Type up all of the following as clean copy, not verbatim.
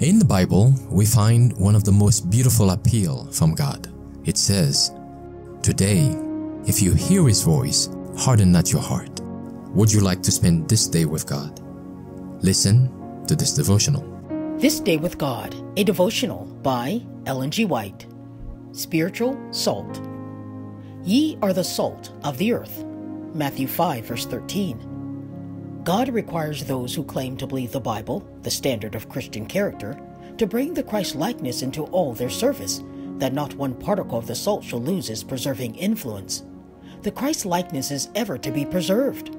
In the Bible, we find one of the most beautiful appeal from God. It says, "Today, if you hear His voice, harden not your heart." Would you like to spend this day with God? Listen to this devotional. This Day with God, a devotional by Ellen G. White. Spiritual Salt. Ye are the salt of the earth. Matthew 5, verse 13. God requires those who claim to believe the Bible, the standard of Christian character, to bring the Christ-likeness into all their service, that not one particle of the salt shall lose its preserving influence. The Christ-likeness is ever to be preserved.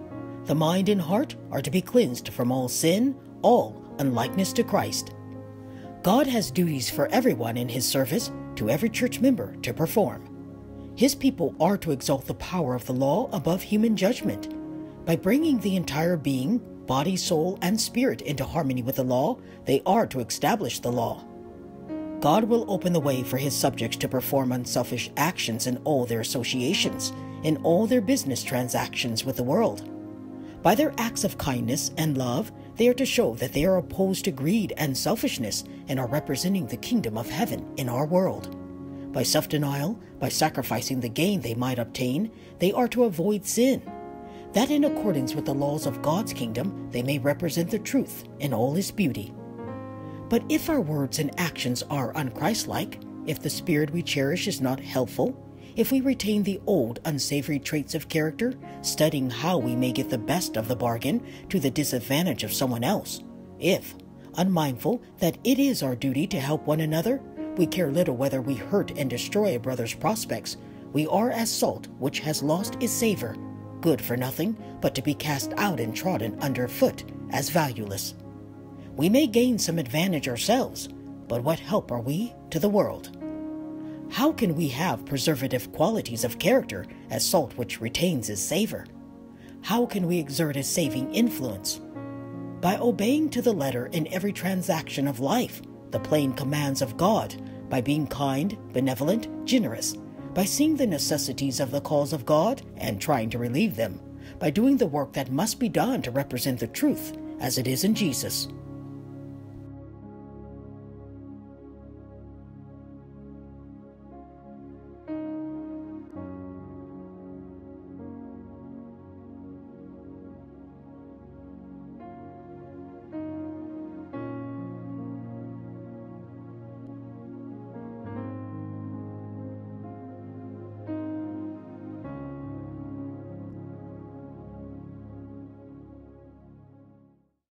The mind and heart are to be cleansed from all sin, all unlikeness to Christ. God has duties for everyone in His service, to every church member to perform. His people are to exalt the power of the law above human judgment. By bringing the entire being, body, soul, and spirit into harmony with the law, they are to establish the law. God will open the way for His subjects to perform unselfish actions in all their associations, in all their business transactions with the world. By their acts of kindness and love, they are to show that they are opposed to greed and selfishness and are representing the kingdom of heaven in our world. By self-denial, by sacrificing the gain they might obtain, they are to avoid sin, that in accordance with the laws of God's kingdom, they may represent the truth in all its beauty. But if our words and actions are unchristlike, if the spirit we cherish is not helpful, if we retain the old unsavory traits of character, studying how we may get the best of the bargain to the disadvantage of someone else, if, unmindful that it is our duty to help one another, we care little whether we hurt and destroy a brother's prospects, we are as salt which has lost its savor, good for nothing but to be cast out and trodden underfoot as valueless. We may gain some advantage ourselves, but what help are we to the world? How can we have preservative qualities of character as salt which retains its savor? How can we exert a saving influence? By obeying to the letter in every transaction of life the plain commands of God, by being kind, benevolent, generous, by seeing the necessities of the cause of God and trying to relieve them, by doing the work that must be done to represent the truth as it is in Jesus.